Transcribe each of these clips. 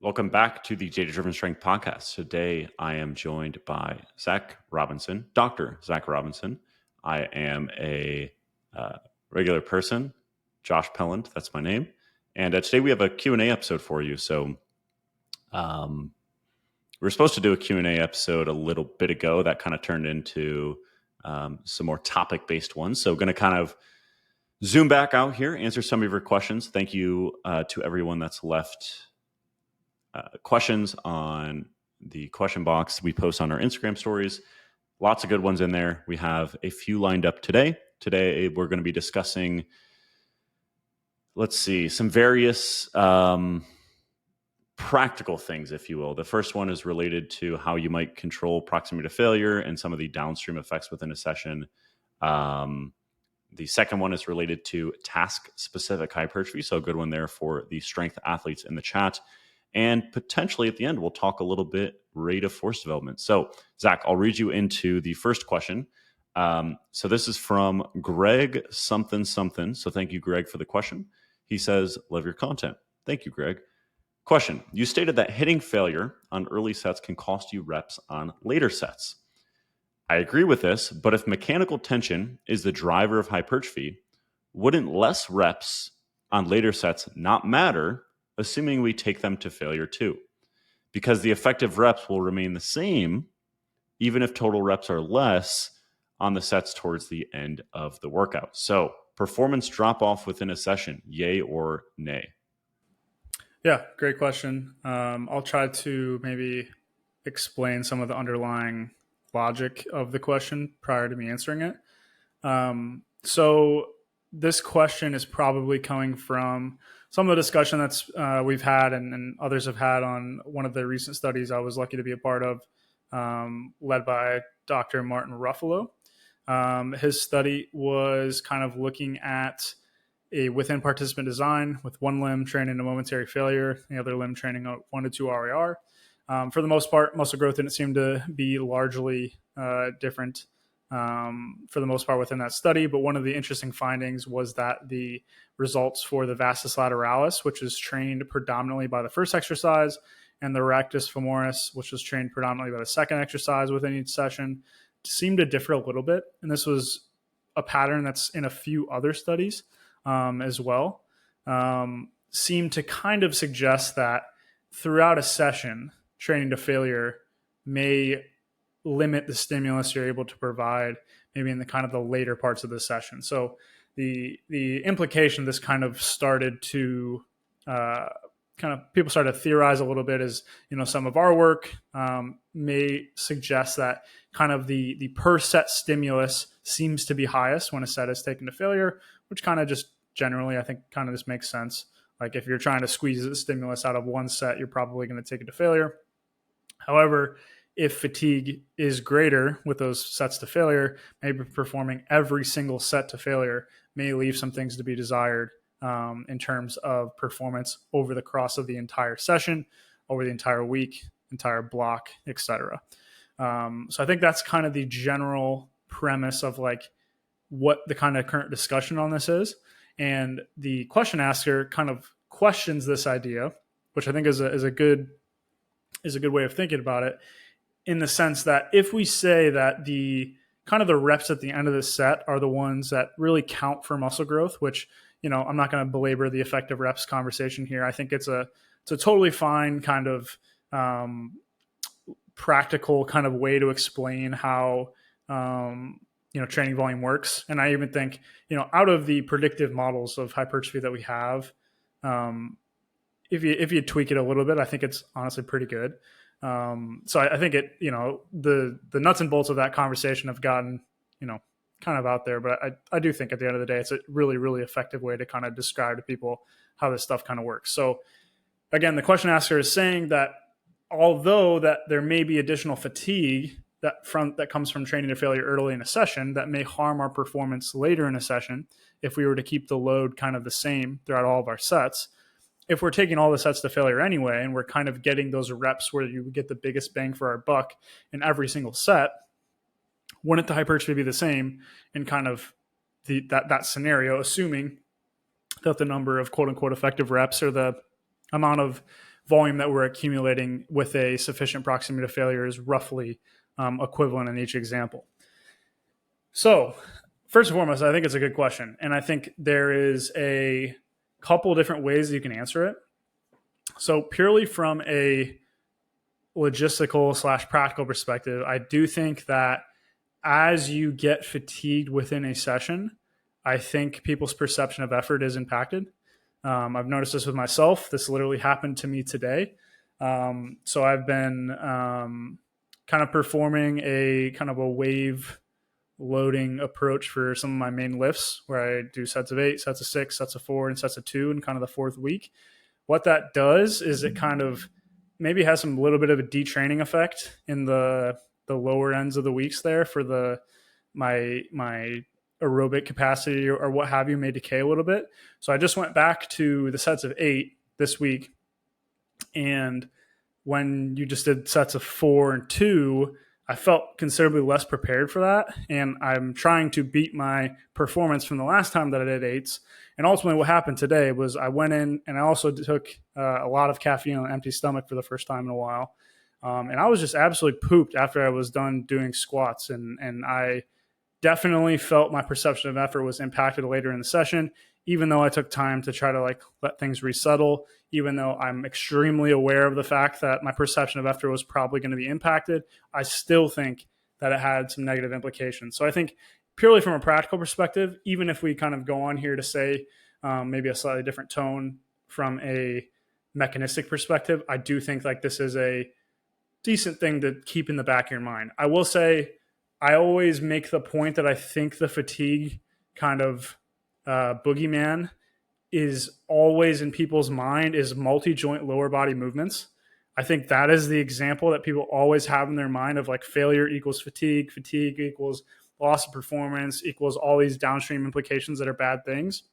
Welcome back to the Data Driven Strength Podcast. Today, I am joined by Zach Robinson, Dr. Zach Robinson. I am a regular person, Josh Pelland, that's my name. And today we have a Q&A episode for you. So we were supposed to do a Q&A episode a little bit ago. That kind of turned into some more topic-based ones. So going to kind of zoom back out here, answer some of your questions. Thank you to everyone that's left questions on the question box we post on our Instagram stories. Lots of good ones in there. We have a few lined up today. Today, we're going to be discussing, some various practical things, if you will. The first one is related to how you might control proximity to failure and some of the downstream effects within a session. The second one is related to task-specific hypertrophy, so a good one there for the strength athletes in the chat. And potentially at the end, we'll talk a little bit rate of force development. So, Zach, I'll read you into the first question. So this is from Greg something. So thank you, Greg, for the question. He says, love your content. Thank you, Greg. Question, you stated that hitting failure on early sets can cost you reps on later sets. I agree with this, but if mechanical tension is the driver of hypertrophy, wouldn't less reps on later sets not matter, assuming we take them to failure too? Because the effective reps will remain the same, even if total reps are less on the sets towards the end of the workout. So performance drop off within a session, yay or nay? Yeah, great question. I'll try to maybe explain some of the underlying logic of the question prior to me answering it. So this question is probably coming from some of the discussion that's we've had and others have had on one of the recent studies I was lucky to be a part of, led by Dr. Martin Ruffalo. His study was kind of looking at a within participant design with one limb training to momentary failure, the other limb training a 1 to 2 RER. For the most part, muscle growth didn't seem to be largely different for the most part within that study. But one of the interesting findings was that the results for the vastus lateralis, which is trained predominantly by the first exercise, and the rectus femoris, which was trained predominantly by the second exercise within each session, seemed to differ a little bit. And this was a pattern that's in a few other studies as well. Seemed to kind of suggest that throughout a session, training to failure may limit the stimulus you're able to provide maybe in the kind of the later parts of the session. So the implication this kind of started to people started to theorize a little bit is, some of our work may suggest that kind of the per set stimulus seems to be highest when a set is taken to failure, which kind of just generally, I think kind of just makes sense. Like if you're trying to squeeze the stimulus out of one set, you're probably going to take it to failure. However, if fatigue is greater with those sets to failure, maybe performing every single set to failure may leave some things to be desired in terms of performance over the course of the entire session, over the entire week, entire block, etc. So I think that's kind of the general premise of like what the kind of current discussion on this is. And the question asker kind of questions this idea, which I think is a good way of thinking about it, in the sense that if we say that the kind of the reps at the end of the set are the ones that really count for muscle growth, which, I'm not going to belabor the effective reps conversation here. I think it's a totally fine kind of practical kind of way to explain how, training volume works. And I even think, out of the predictive models of hypertrophy that we have, if you tweak it a little bit, I think it's honestly pretty good. So I think it, the nuts and bolts of that conversation have gotten, kind of out there, but I do think at the end of the day, it's a really, really effective way to kind of describe to people how this stuff kind of works. So again, the question asker is saying that although that there may be additional fatigue that comes from training to failure early in a session that may harm our performance later in a session, if we were to keep the load kind of the same throughout all of our sets, if we're taking all the sets to failure anyway, and we're kind of getting those reps where you get the biggest bang for our buck in every single set, wouldn't the hypertrophy be the same in kind of that scenario, assuming that the number of quote unquote effective reps or the amount of volume that we're accumulating with a sufficient proximity to failure is roughly equivalent in each example. So first and foremost, I think it's a good question. And I think there is a couple different ways that you can answer it. So purely from a logistical / practical perspective, I do think that as you get fatigued within a session, I think people's perception of effort is impacted. I've noticed this with myself. This literally happened to me today. So I've been kind of performing a kind of a wave loading approach for some of my main lifts, where I do sets of 8, sets of 6, sets of 4, and sets of 2 in kind of the fourth week. What that does is it kind of maybe has some little bit of a detraining effect in the lower ends of the weeks there for my aerobic capacity or what have you may decay a little bit. So I just went back to the sets of 8 this week, and when you just did sets of 4 and 2, I felt considerably less prepared for that, and I'm trying to beat my performance from the last time that I did 8s. And ultimately what happened today was I went in and I also took a lot of caffeine on an empty stomach for the first time in a while. And I was just absolutely pooped after I was done doing squats. And I definitely felt my perception of effort was impacted later in the session, even though I took time to try to let things resettle, even though I'm extremely aware of the fact that my perception of effort was probably going to be impacted. I still think that it had some negative implications. So I think purely from a practical perspective, even if we kind of go on here to say maybe a slightly different tone from a mechanistic perspective, I do think this is a decent thing to keep in the back of your mind. I will say I always make the point that I think the fatigue kind of boogeyman is always in people's mind is multi-joint lower body movements. I think that is the example that people always have in their mind of failure equals fatigue, fatigue equals loss of performance, equals all these downstream implications that are bad things.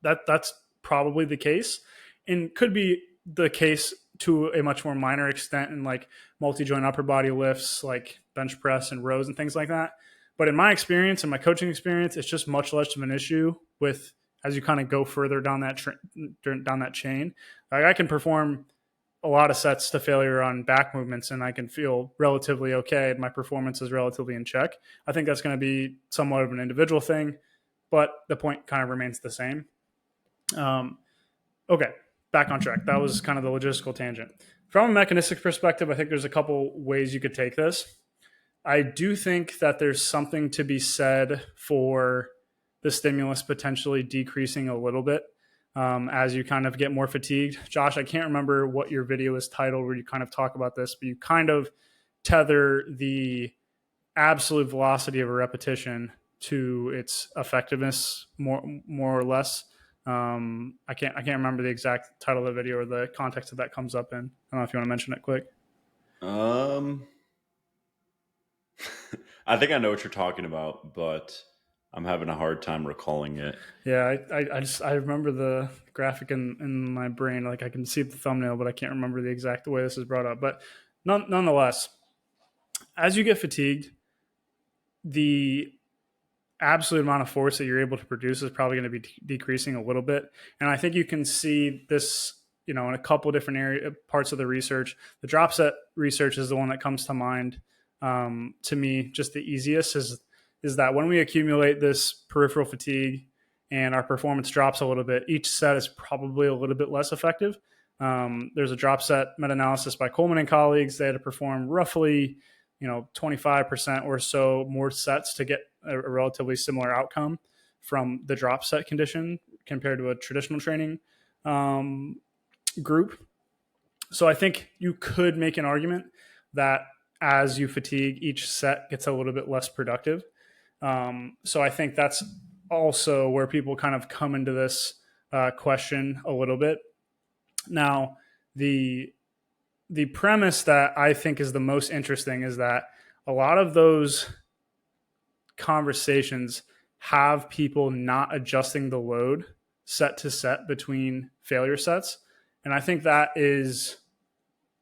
That's probably the case, and could be the case to a much more minor extent in multi-joint upper body lifts like bench press and rows and things like that. But in my experience and my coaching experience, it's just much less of an issue with as you kind of go further down that chain. I can perform a lot of sets to failure on back movements and I can feel relatively okay. My performance is relatively in check. I think that's going to be somewhat of an individual thing, but the point kind of remains the same. Okay, back on track. That was kind of the logistical tangent. From a mechanistic perspective, I think there's a couple ways you could take this. I do think that there's something to be said for the stimulus potentially decreasing a little bit as you kind of get more fatigued. Josh, I can't remember what your video is titled where you kind of talk about this, but you kind of tether the absolute velocity of a repetition to its effectiveness more or less. I can't remember the exact title of the video or the context that comes up in. I don't know if you want to mention it quick. I think I know what you're talking about, but I'm having a hard time recalling it. Yeah, I remember the graphic in my brain. I can see the thumbnail, but I can't remember the exact way this is brought up. But nonetheless, as you get fatigued, the absolute amount of force that you're able to produce is probably going to be decreasing a little bit. And I think you can see this, in a couple different parts of the research. The drop set research is the one that comes to mind to me. Just the easiest is that when we accumulate this peripheral fatigue and our performance drops a little bit, each set is probably a little bit less effective. There's a drop set meta-analysis by Coleman and colleagues. They had to perform roughly 25% or so more sets to get a relatively similar outcome from the drop set condition compared to a traditional training group. So I think you could make an argument that as you fatigue, each set gets a little bit less productive. So I think that's also where people kind of come into this question a little bit. Now, the premise that I think is the most interesting is that a lot of those conversations have people not adjusting the load set to set between failure sets. And I think that is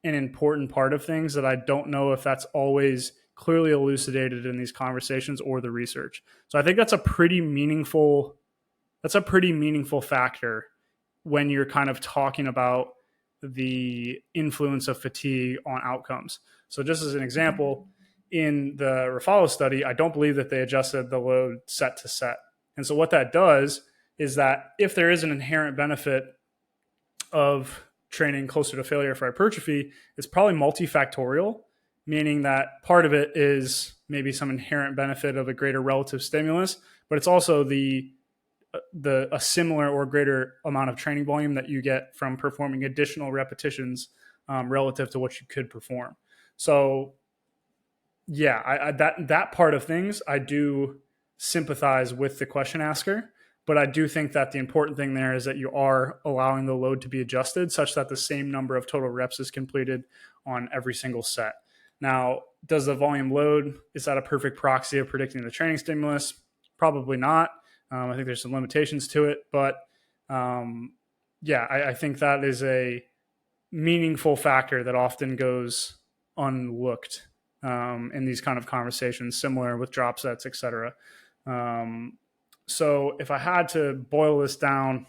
an important part of things that I don't know if that's always clearly elucidated in these conversations or the research. So I think that's a pretty meaningful factor when you're kind of talking about the influence of fatigue on outcomes. So, just as an example, in the Rafalo study, I don't believe that they adjusted the load set to set. And so, what that does is that if there is an inherent benefit of training closer to failure for hypertrophy, it's probably multifactorial, meaning that part of it is maybe some inherent benefit of a greater relative stimulus, but it's also a similar or greater amount of training volume that you get from performing additional repetitions relative to what you could perform. So, yeah, that part of things, I do sympathize with the question asker, but I do think that the important thing there is that you are allowing the load to be adjusted such that the same number of total reps is completed on every single set. Now, does the volume load, is that a perfect proxy of predicting the training stimulus? Probably not. I think there's some limitations to it, but yeah, I think that is a meaningful factor that often goes unlooked in these kind of conversations, similar with drop sets, etc. So if I had to boil this down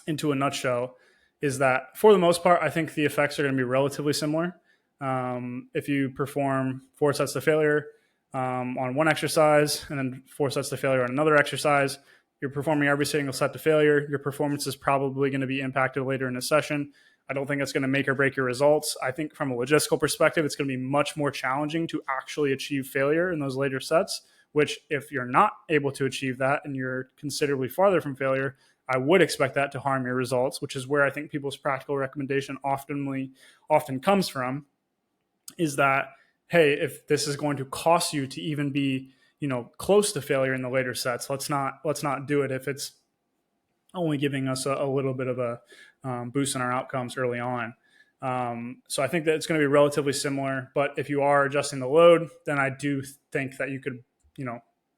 into a nutshell, is that for the most part, I think the effects are going to be relatively similar. If you perform 4 sets to failure on one exercise and then 4 sets to failure on another exercise, you're performing every single set to failure. Your performance is probably going to be impacted later in the session. I don't think it's going to make or break your results. I think from a logistical perspective, it's going to be much more challenging to actually achieve failure in those later sets, which if you're not able to achieve that and you're considerably farther from failure, I would expect that to harm your results, which is where I think people's practical recommendation often comes from, is that, hey, if this is going to cost you to even be, close to failure in the later sets, let's not do it if it's only giving us a little bit of a boost in our outcomes early on. So I think that it's going to be relatively similar, but if you are adjusting the load, then I do think that you could,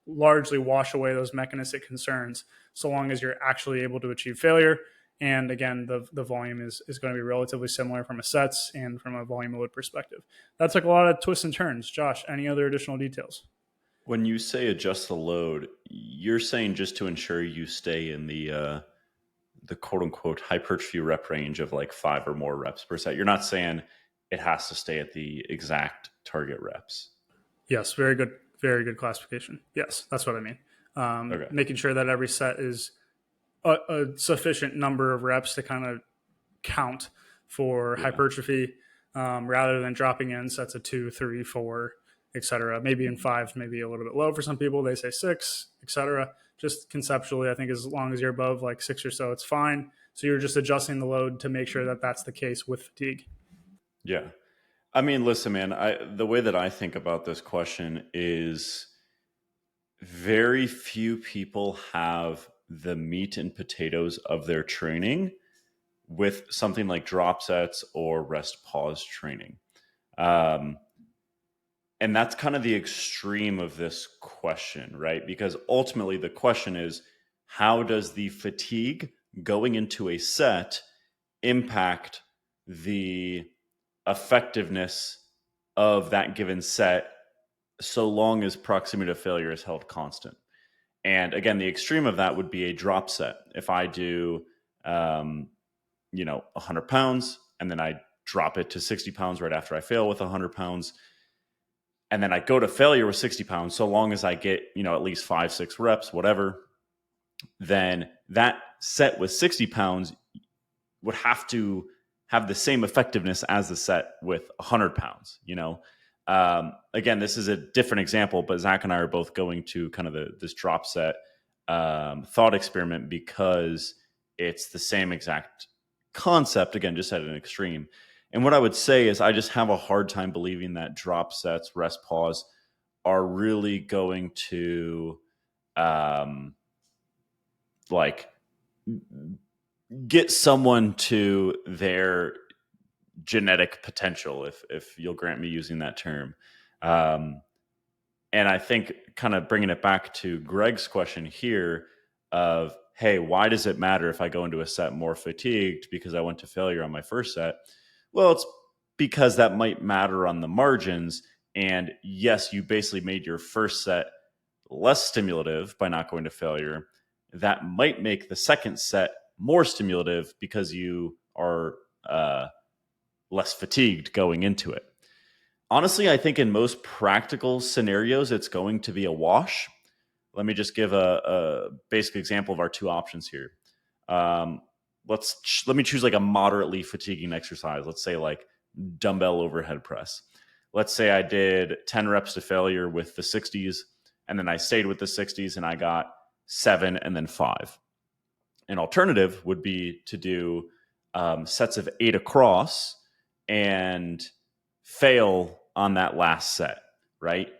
largely wash away those mechanistic concerns so long as you're actually able to achieve failure. And again, the volume is going to be relatively similar from a sets and from a volume load perspective. That took a lot of twists and turns. Josh, any other additional details? When you say adjust the load, you're saying just to ensure you stay in the quote unquote hypertrophy rep range of like 5 or more reps per set. You're not saying it has to stay at the exact target reps. Yes, very good classification. Yes, that's what I mean. Okay. Making sure that every set is a sufficient number of reps to kind of count for hypertrophy, rather than dropping in sets of 2, 3, 4, etc. Maybe in 5, maybe a little bit low for some people. They say 6, etc. Just conceptually, I think as long as you're above like 6 or so, it's fine. So you're just adjusting the load to make sure that that's the case with fatigue. Yeah. I mean, listen, man, the way that I think about this question is very few people have the meat and potatoes of their training with something like drop sets or rest pause training. And that's kind of the extreme of this question, right? Because ultimately the question is, how does the fatigue going into a set impact the effectiveness of that given set so long as proximity to failure is held constant? And again, the extreme of that would be a drop set. If I do, 100 pounds and then I drop it to 60 pounds right after I fail with 100 pounds, and then I go to failure with 60 pounds, so long as I get, at least 5, 6 reps, whatever, then that set with 60 pounds would have to have the same effectiveness as the set with 100 pounds, Again, this is a different example, but Zach and I are both going to kind of this drop set thought experiment because it's the same exact concept, again, just at an extreme. And what I would say is I just have a hard time believing that drop sets, rest pause are really going to get someone to their genetic potential, if you'll grant me using that term. And I think kind of bringing it back to Greg's question here of, hey, why does it matter if I go into a set more fatigued because I went to failure on my first set? Well, it's because that might matter on the margins. And yes, you basically made your first set less stimulative by not going to failure. That might make the second set more stimulative because you are less fatigued going into it. Honestly, I think in most practical scenarios, it's going to be a wash. Let me just give a basic example of our two options here. Um, let me choose like a moderately fatiguing exercise. Let's say like dumbbell overhead press. Let's say I did 10 reps to failure with the 60s, and then I stayed with the 60s and I got 7 and then 5. An alternative would be to do sets of 8 across and fail on that last set, right?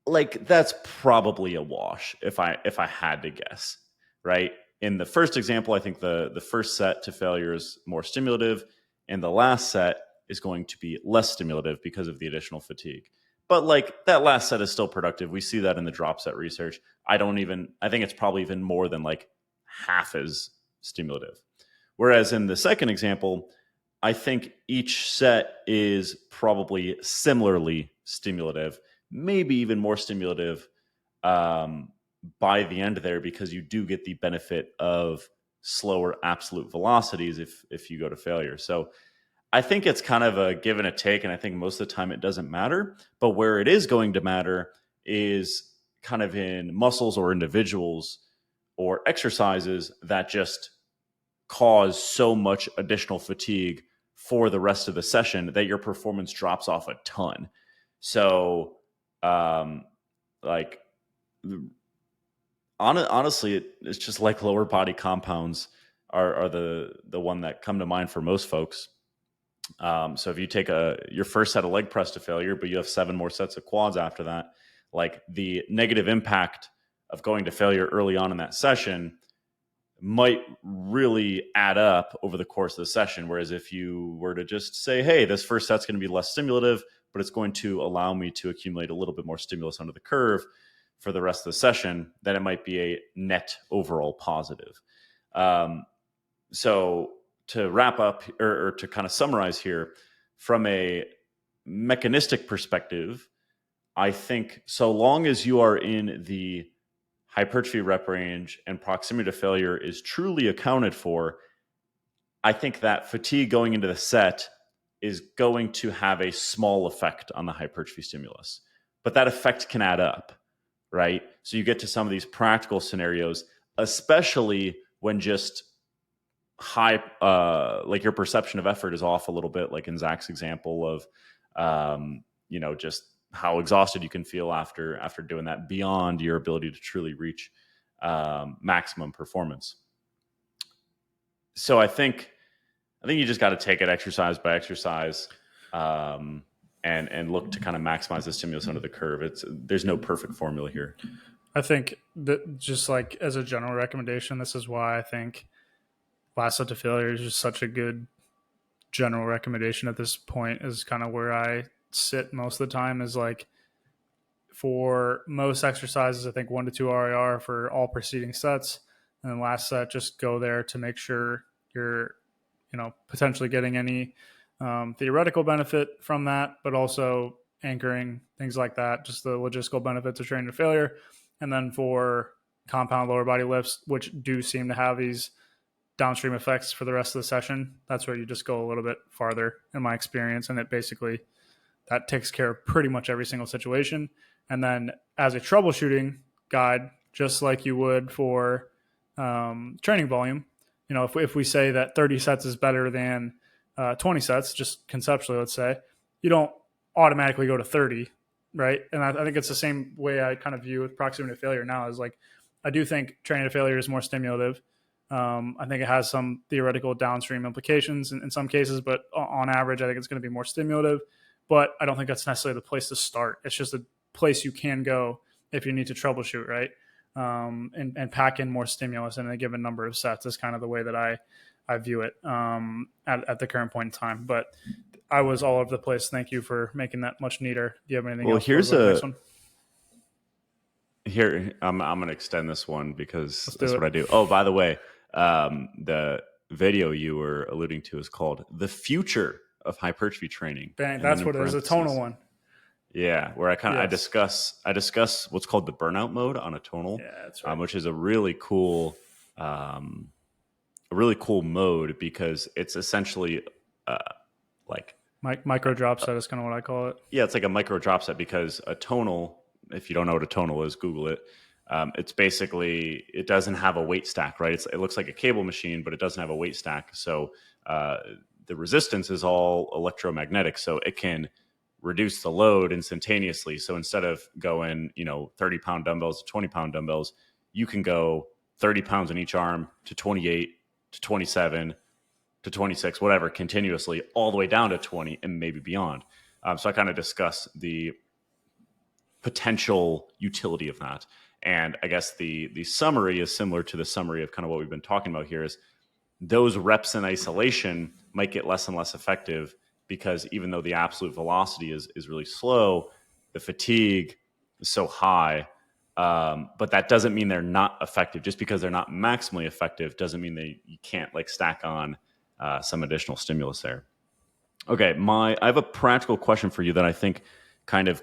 Like that's probably a wash if I had to guess, right? In the first example, I think the first set to failure is more stimulative, and the last set is going to be less stimulative because of the additional fatigue. But like that last set is still productive. We see that in the drop set research. I think it's probably even more than like half as stimulative. Whereas in the second example, I think each set is probably similarly stimulative, maybe even more stimulative by the end there, because you do get the benefit of slower absolute velocities if you go to failure. So I think it's kind of a give and a take, and I think most of the time it doesn't matter. But where it is going to matter is kind of in muscles or individuals or exercises that just cause so much additional fatigue for the rest of the session that your performance drops off a ton. So, like, honestly, it's just like lower body compounds are the one that come to mind for most folks. So if you take your first set of leg press to failure, but you have 7 more sets of quads after that, like the negative impact of going to failure early on in that session might really add up over the course of the session. Whereas if you were to just say, hey, this first set's going to be less stimulative, but it's going to allow me to accumulate a little bit more stimulus under the curve for the rest of the session, then it might be a net overall positive. So to wrap up or to kind of summarize here, from a mechanistic perspective, I think so long as you are in the hypertrophy rep range and proximity to failure is truly accounted for, I think that fatigue going into the set is going to have a small effect on the hypertrophy stimulus. But that effect can add up, right? So you get to some of these practical scenarios, especially when just high, like your perception of effort is off a little bit, like in Zach's example of, just how exhausted you can feel after doing that beyond your ability to truly reach maximum performance. So I think you just got to take it exercise by exercise, and look to kind of maximize the stimulus under the curve. There's no perfect formula here. I think that just like as a general recommendation, this is why I think last set to failure is just such a good general recommendation at this point, is kind of where I sit most of the time. Is like for most exercises, I think 1 to 2 RIR for all preceding sets, and then last set just go there to make sure you're potentially getting any theoretical benefit from that, but also anchoring things like that, just the logistical benefits of training to failure. And then for compound lower body lifts, which do seem to have these downstream effects for the rest of the session, that's where you just go a little bit farther in my experience, and it basically that takes care of pretty much every single situation. And then as a troubleshooting guide, just like you would for training volume, if we say that 30 sets is better than 20 sets, just conceptually, let's say, you don't automatically go to 30, right? And I think it's the same way I kind of view with proximity to failure now, is like, I do think training to failure is more stimulative. I think it has some theoretical downstream implications in some cases, but on average, I think it's going to be more stimulative. But I don't think that's necessarily the place to start. It's just a place you can go if you need to troubleshoot, right? And pack in more stimulus in a given number of sets is kind of the way that I view it at the current point in time. But I was all over the place. Thank you for making that much neater. Do you have anything else? Here's next one? Here, I'm going to extend this one because that's what I do. Oh, by the way, the video you were alluding to is called "The Future of Hypertrophy Training." Bang, that's what it is. A tonal one. Yeah, where I discuss what's called the burnout mode on a tonal, yeah, that's right. Which is a really cool a really cool mode because it's essentially uh, like Micro drop set is kind of what I call it. yeah, it's like a micro drop set because a tonal, if you don't know what a tonal is, Google it. It's basically, it doesn't have a weight stack, right? It looks like a cable machine, but it doesn't have a weight stack. So uh, the resistance is all electromagnetic. So it can reduce the load instantaneously. So instead of going, 30-pound dumbbells to 20-pound dumbbells, you can go 30 pounds in each arm to 28 to 27 to 26, whatever, continuously, all the way down to 20 and maybe beyond. So I kind of discuss the potential utility of that. And I guess the summary is similar to the summary of kind of what we've been talking about here is those reps in isolation might get less and less effective because even though the absolute velocity is really slow, the fatigue is so high. But that doesn't mean they're not effective. Just because they're not maximally effective doesn't mean you can't like stack on some additional stimulus there. Okay, I have a practical question for you that I think kind of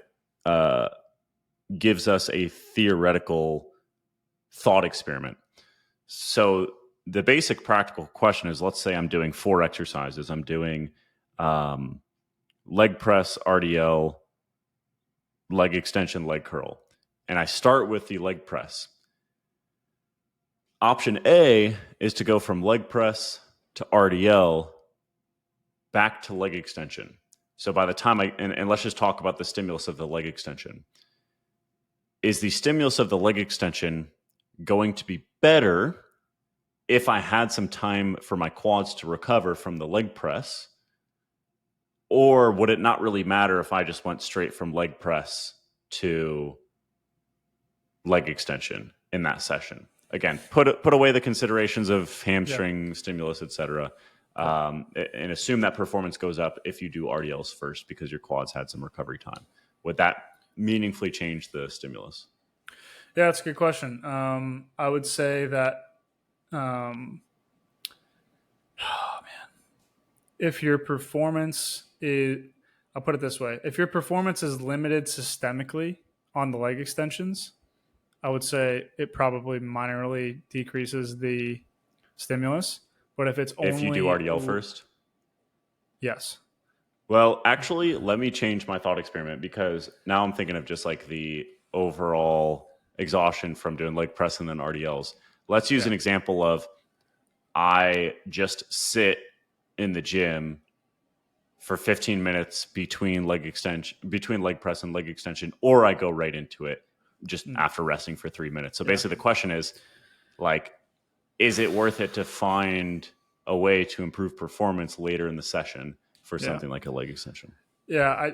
gives us a theoretical thought experiment. So the basic practical question is, let's say I'm doing 4 exercises. I'm doing leg press, RDL, leg extension, leg curl. And I start with the leg press. Option A is to go from leg press to RDL back to leg extension. So by the time and let's just talk about the stimulus of the leg extension. Is the stimulus of the leg extension going to be better if I had some time for my quads to recover from the leg press? Or would it not really matter if I just went straight from leg press to leg extension in that session? Again, put away the considerations of hamstring stimulus, etc., and assume that performance goes up if you do RDLs first because your quads had some recovery time. Would that meaningfully change the stimulus? Yeah, that's a good question. I would say that, if your performance is, I'll put it this way, if your performance is limited systemically on the leg extensions, I would say it probably minorly decreases the stimulus. But if it's only, if you do RDL first? Yes. Well, actually, let me change my thought experiment because now I'm thinking of just like the overall exhaustion from doing leg press and then RDLs. Let's use an example of I just sit in the gym for 15 minutes between leg press and leg extension, or I go right into it just after resting for 3 minutes. So basically the question is like, is it worth it to find a way to improve performance later in the session for something like a leg extension? Yeah,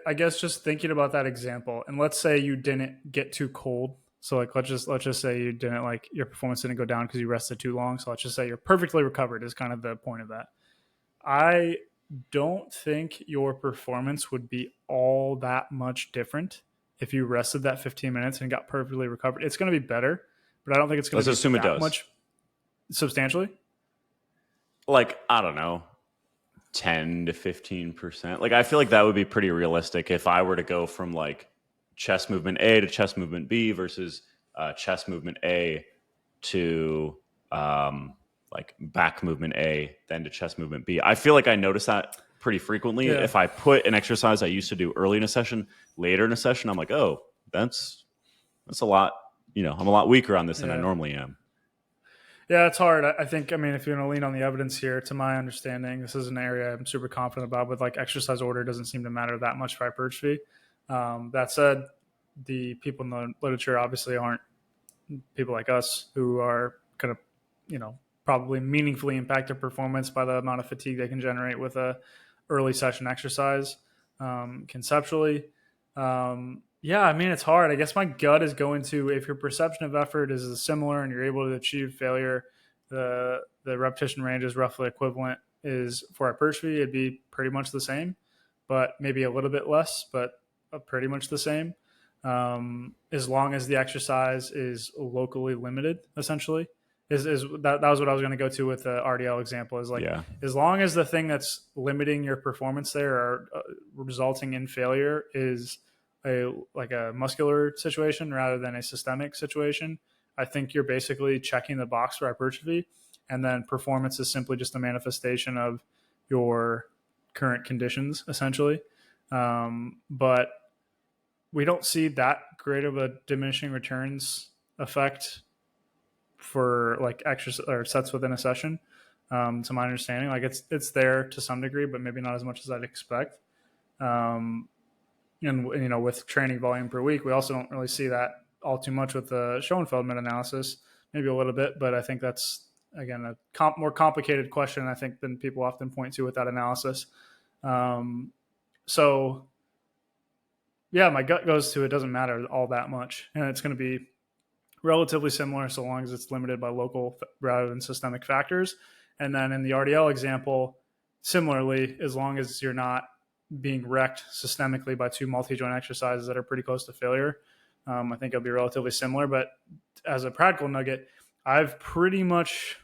I guess just thinking about that example, and let's say you didn't get too cold. So like let's just say you didn't like your performance didn't go down because you rested too long. So let's just say you're perfectly recovered is kind of the point of that. I don't think your performance would be all that much different if you rested that 15 minutes and got perfectly recovered. It's going to be better, but I don't think it's going to be that much substantially. Like, I don't know, 10 to 15%. Like, I feel like that would be pretty realistic if I were to go from like chest movement A to chest movement B versus chest movement A to like back movement A, then to chest movement B. I feel like I notice that pretty frequently. Yeah. If I put an exercise I used to do early in a session, later in a session, I'm like, oh, that's a lot, I'm a lot weaker on this than I normally am. Yeah, it's hard. I think, if you're going to lean on the evidence here, to my understanding, this is an area I'm super confident about, but like exercise order doesn't seem to matter that much for hypertrophy. That said, the people in the literature obviously aren't people like us who are kind of, probably meaningfully impact their performance by the amount of fatigue they can generate with a early session exercise. Conceptually, it's hard. I guess my gut is going to, if your perception of effort is similar and you're able to achieve failure, the repetition range is roughly equivalent, is for hypertrophy, it'd be pretty much the same, but maybe a little bit less, but pretty much the same. As long as the exercise is locally limited, essentially. That was what I was going to go to with the RDL example, is like, as long as the thing that's limiting your performance there or resulting in failure is a muscular situation rather than a systemic situation, I think you're basically checking the box for hypertrophy. and then performance is simply just a manifestation of your current conditions, essentially. But we don't see that great of a diminishing returns effect for like exercise or sets within a session. To my understanding, like it's there to some degree, but maybe not as much as I'd expect. Um, and with training volume per week, we also don't really see that all too much with the Schoenfeld meta-analysis. Maybe a little bit, but I think that's again a more complicated question, I think, than people often point to with that analysis. So yeah, my gut goes to it doesn't matter all that much, and it's going to be relatively similar so long as it's limited by local rather than systemic factors. And then in the RDL example, similarly, as long as you're not being wrecked systemically by two multi-joint exercises that are pretty close to failure, I think it'll be relatively similar. But as a practical nugget, I've pretty much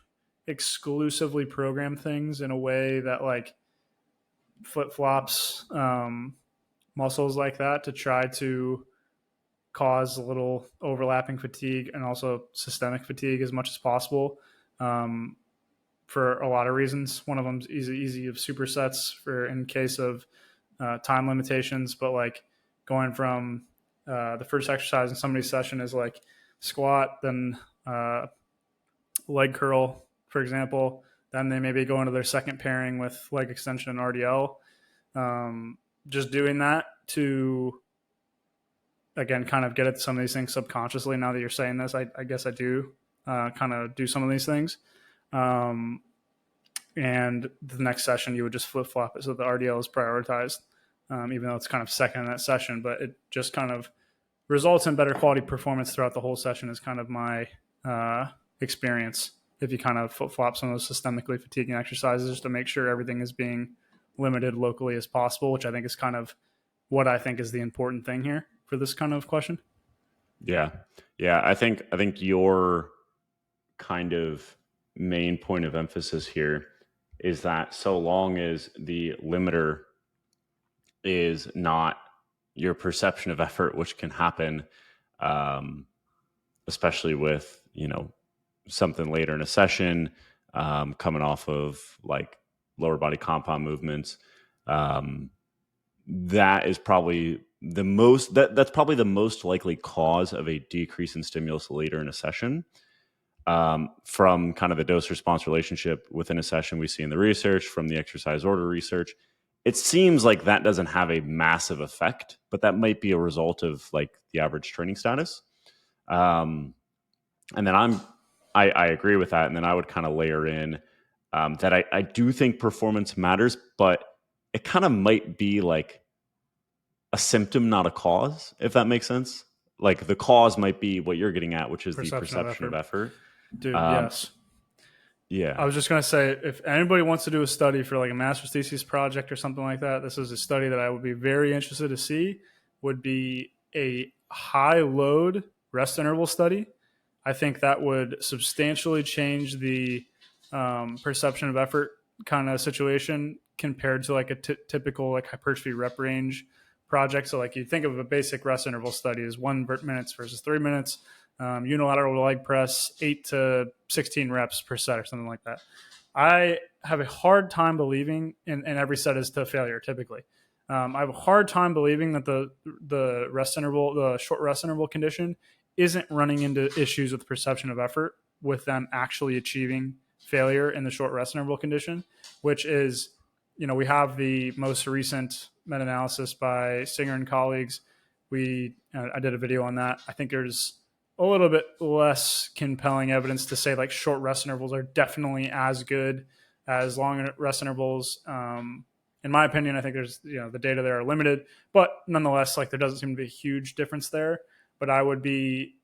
exclusively programmed things in a way that like flip-flops muscles like that to try to cause a little overlapping fatigue and also systemic fatigue as much as possible, for a lot of reasons. One of them is easy of supersets for in case of time limitations, but like going from the first exercise in somebody's session is like squat, then leg curl, for example. Then they maybe go into their second pairing with leg extension and RDL. Just doing that to, again, kind of get at some of these things subconsciously. Now that you're saying this, I guess I do kind of do some of these things. And the next session, you would just flip flop it so the RDL is prioritized, even though it's kind of second in that session. But it just kind of results in better quality performance throughout the whole session is kind of my experience. If you kind of flip flop some of those systemically fatiguing exercises just to make sure everything is being limited locally as possible, which I think is kind of what I think is the important thing here for this kind of question. Yeah. I think your kind of main point of emphasis here is that so long as the limiter is not your perception of effort, which can happen, especially with, something later in a session, coming off of like lower body compound movements, that is probably that's probably the most likely cause of a decrease in stimulus later in a session. From kind of the dose response relationship within a session we see in the research, from the exercise order research, it seems like that doesn't have a massive effect, but that might be a result of like the average training status. And then I agree with that. And then I would kind of layer in that I do think performance matters, but it kind of might be like a symptom, not a cause, if that makes sense. Like the cause might be what you're getting at, which is the perception of effort. Dude, yes. Yeah. I was just going to say, if anybody wants to do a study for like a master's thesis project or something like that, this is a study that I would be very interested to see, would be a high load rest interval study. I think that would substantially change the perception of effort kind of situation compared to like a typical like hypertrophy rep range project. So like you think of a basic rest interval study as 1 minutes versus 3 minutes, unilateral leg press, 8 to 16 reps per set or something like that. I have a hard time believing, and every set is to failure typically. I have a hard time believing that the rest interval, the short rest interval condition, isn't running into issues with perception of effort with them actually achieving failure in the short rest interval condition, which is, we have the most recent meta-analysis by Singer and colleagues. I did a video on that. I think there's a little bit less compelling evidence to say like short rest intervals are definitely as good as long rest intervals. In my opinion, I think there's, the data there are limited, but nonetheless, like there doesn't seem to be a huge difference there. But I would be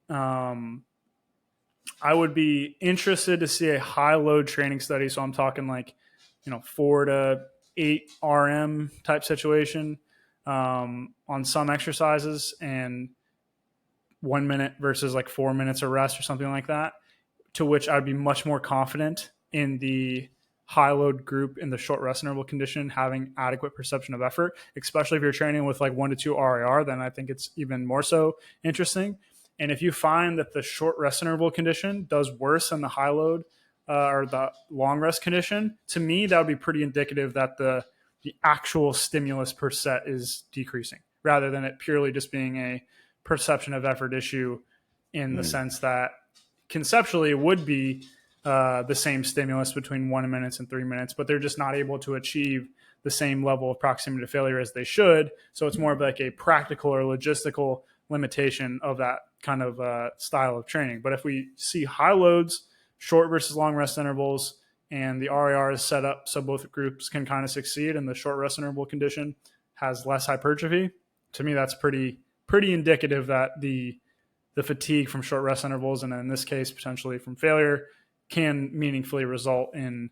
interested to see a high load training study. So I'm talking like, 4 to 8 RM type situation on some exercises, and 1 minute versus like 4 minutes of rest or something like that, to which I'd be much more confident in the high load group in the short rest interval condition having adequate perception of effort, especially if you're training with like 1 to 2 RIR, then I think it's even more so interesting. And if you find that the short rest interval condition does worse than the high load or the long rest condition, to me, that would be pretty indicative that the actual stimulus per set is decreasing rather than it purely just being a perception of effort issue in the Mm, sense that conceptually it would be the same stimulus between 1 minute and 3 minutes, but they're just not able to achieve the same level of proximity to failure as they should. So it's more of like a practical or logistical limitation of that kind of style of training. But if we see high loads, short versus long rest intervals, and the RAR is set up so both groups can kind of succeed, and the short rest interval condition has less hypertrophy, to me that's pretty indicative that the fatigue from short rest intervals, and in this case potentially from failure, can meaningfully result in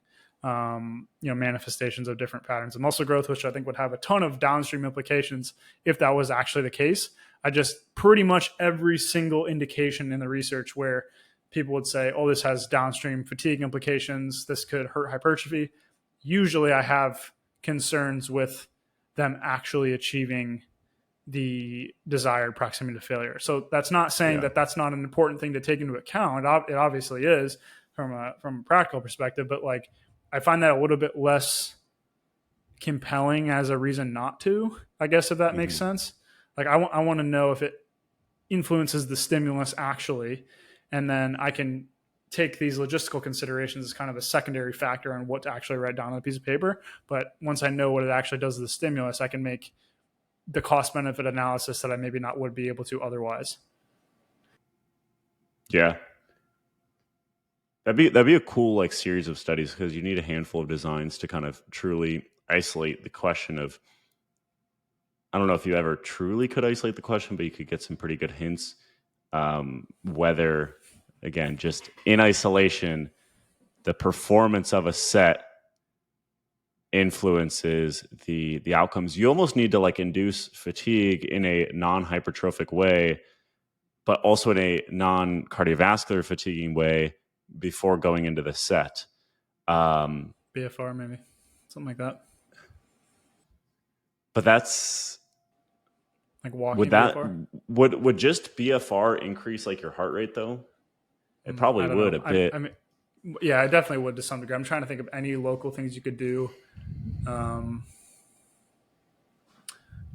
manifestations of different patterns of muscle growth, which I think would have a ton of downstream implications if that was actually the case. I just pretty much every single indication in the research where people would say, oh, this has downstream fatigue implications, this could hurt hypertrophy. Usually I have concerns with them actually achieving the desired proximity to failure. So that's not saying yeah. that that's not an important thing to take into account. It obviously is from a practical perspective, but like I find that a little bit less compelling as a reason not to, I guess, if that makes Hmm. sense. Like I want to know if it influences the stimulus actually, and then I can take these logistical considerations as kind of a secondary factor on what to actually write down on a piece of paper. But once I know what it actually does to the stimulus, I can make the cost benefit analysis that I maybe not would be able to otherwise. Yeah. That'd be a cool like series of studies because you need a handful of designs to kind of truly isolate the question of. I don't know if you ever truly could isolate the question, but you could get some pretty good hints. Whether, again, just in isolation, the performance of a set influences the outcomes. You almost need to like induce fatigue in a non-hypertrophic way, but also in a non-cardiovascular fatiguing way before going into the set. Um, BFR maybe, something like that, but that's like would walking that BFR. would just BFR increase like your heart rate though? It probably I don't would know. a bit. I mean, yeah, I definitely would to some degree. I'm trying to think of any local things you could do. Um,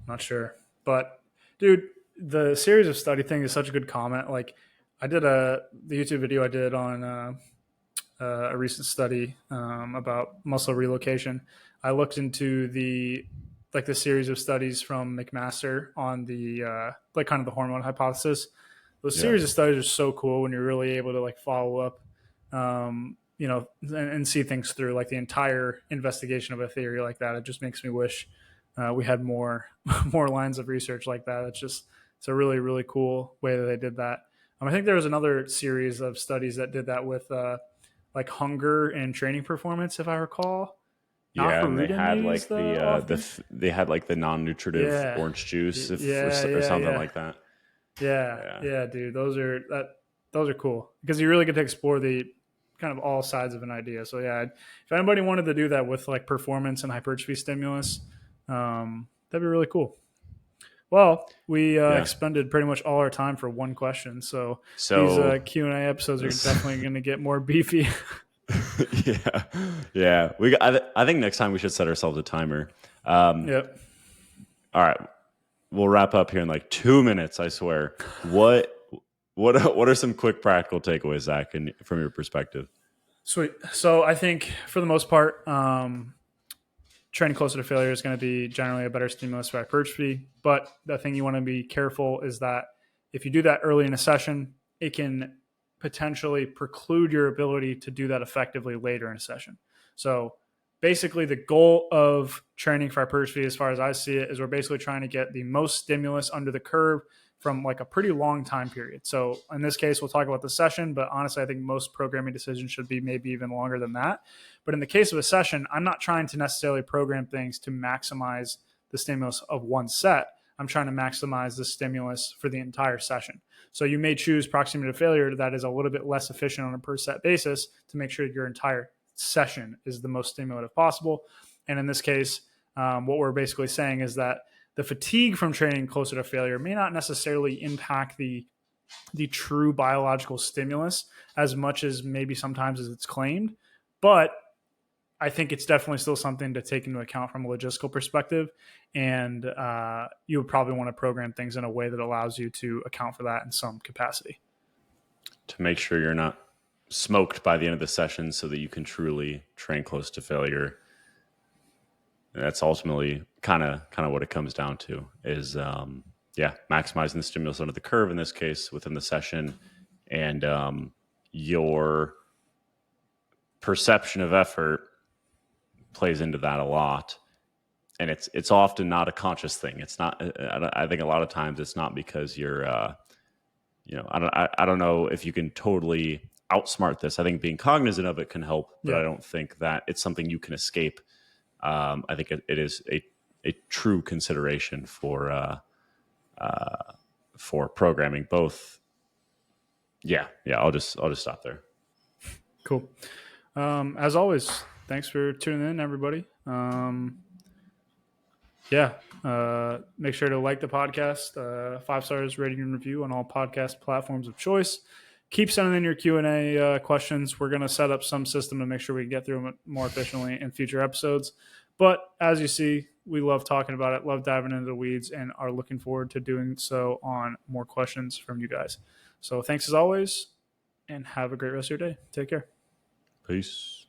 Not sure, but dude, the series of study thing is such a good comment. Like, I did the YouTube video I did on a recent study about muscle relocation. I looked into the series of studies from McMaster on the like kind of the hormone hypothesis. Those Yeah. series of studies are so cool when you're really able to like follow up, and see things through like the entire investigation of a theory like that. It just makes me wish we had more more lines of research like that. It's a really really cool way that they did that. I think there was another series of studies that did that with like hunger and training performance, if I recall. Not Yeah, and they Haruden, had maybe is like the author. they had like the non-nutritive Yeah, orange juice if yeah, or yeah, something yeah, like that. yeah, Yeah. yeah, dude. Those are cool because you really get to explore the kind of all sides of an idea. So yeah, if anybody wanted to do that with like performance and hypertrophy stimulus, that'd be really cool. Well, we Yeah. expended pretty much all our time for one question, so these So Q&A episodes are definitely going to get more beefy. yeah. Yeah. I think next time we should set ourselves a timer. Um, Yep. all right. We'll wrap up here in like 2 minutes, I swear. What are some quick practical takeaways, Zach, from your perspective? Sweet. So I think for the most part, training closer to failure is going to be generally a better stimulus for hypertrophy. But the thing you want to be careful is that if you do that early in a session, it can potentially preclude your ability to do that effectively later in a session. So basically, the goal of training for hypertrophy, as far as I see it, is we're basically trying to get the most stimulus under the curve from like a pretty long time period. So in this case, we'll talk about the session, but honestly, I think most programming decisions should be maybe even longer than that. But in the case of a session, I'm not trying to necessarily program things to maximize the stimulus of one set. I'm trying to maximize the stimulus for the entire session. So you may choose proximity to failure that is a little bit less efficient on a per set basis to make sure your entire session is the most stimulative possible. And in this case, what we're basically saying is that the fatigue from training closer to failure may not necessarily impact the true biological stimulus as much as maybe sometimes as it's claimed. But I think it's definitely still something to take into account from a logistical perspective. And you would probably want to program things in a way that allows you to account for that in some capacity. To make sure you're not smoked by the end of the session so that you can truly train close to failure. That's ultimately kind of what it comes down to is, maximizing the stimulus under the curve in this case within the session, and your perception of effort plays into that a lot. And it's often not a conscious thing. It's not. I think a lot of times it's not because you're. I don't know if you can totally outsmart this. I think being cognizant of it can help, but I don't think that it's something you can escape. I think it is a true consideration for programming. Both. Yeah. I'll just stop there. Cool. As always, thanks for tuning in, everybody. Make sure to like the podcast, 5 stars rating and review on all podcast platforms of choice. Keep sending in your Q&A questions. We're going to set up some system to make sure we can get through them more efficiently in future episodes. But as you see, we love talking about it, love diving into the weeds, and are looking forward to doing so on more questions from you guys. So thanks as always, and have a great rest of your day. Take care. Peace.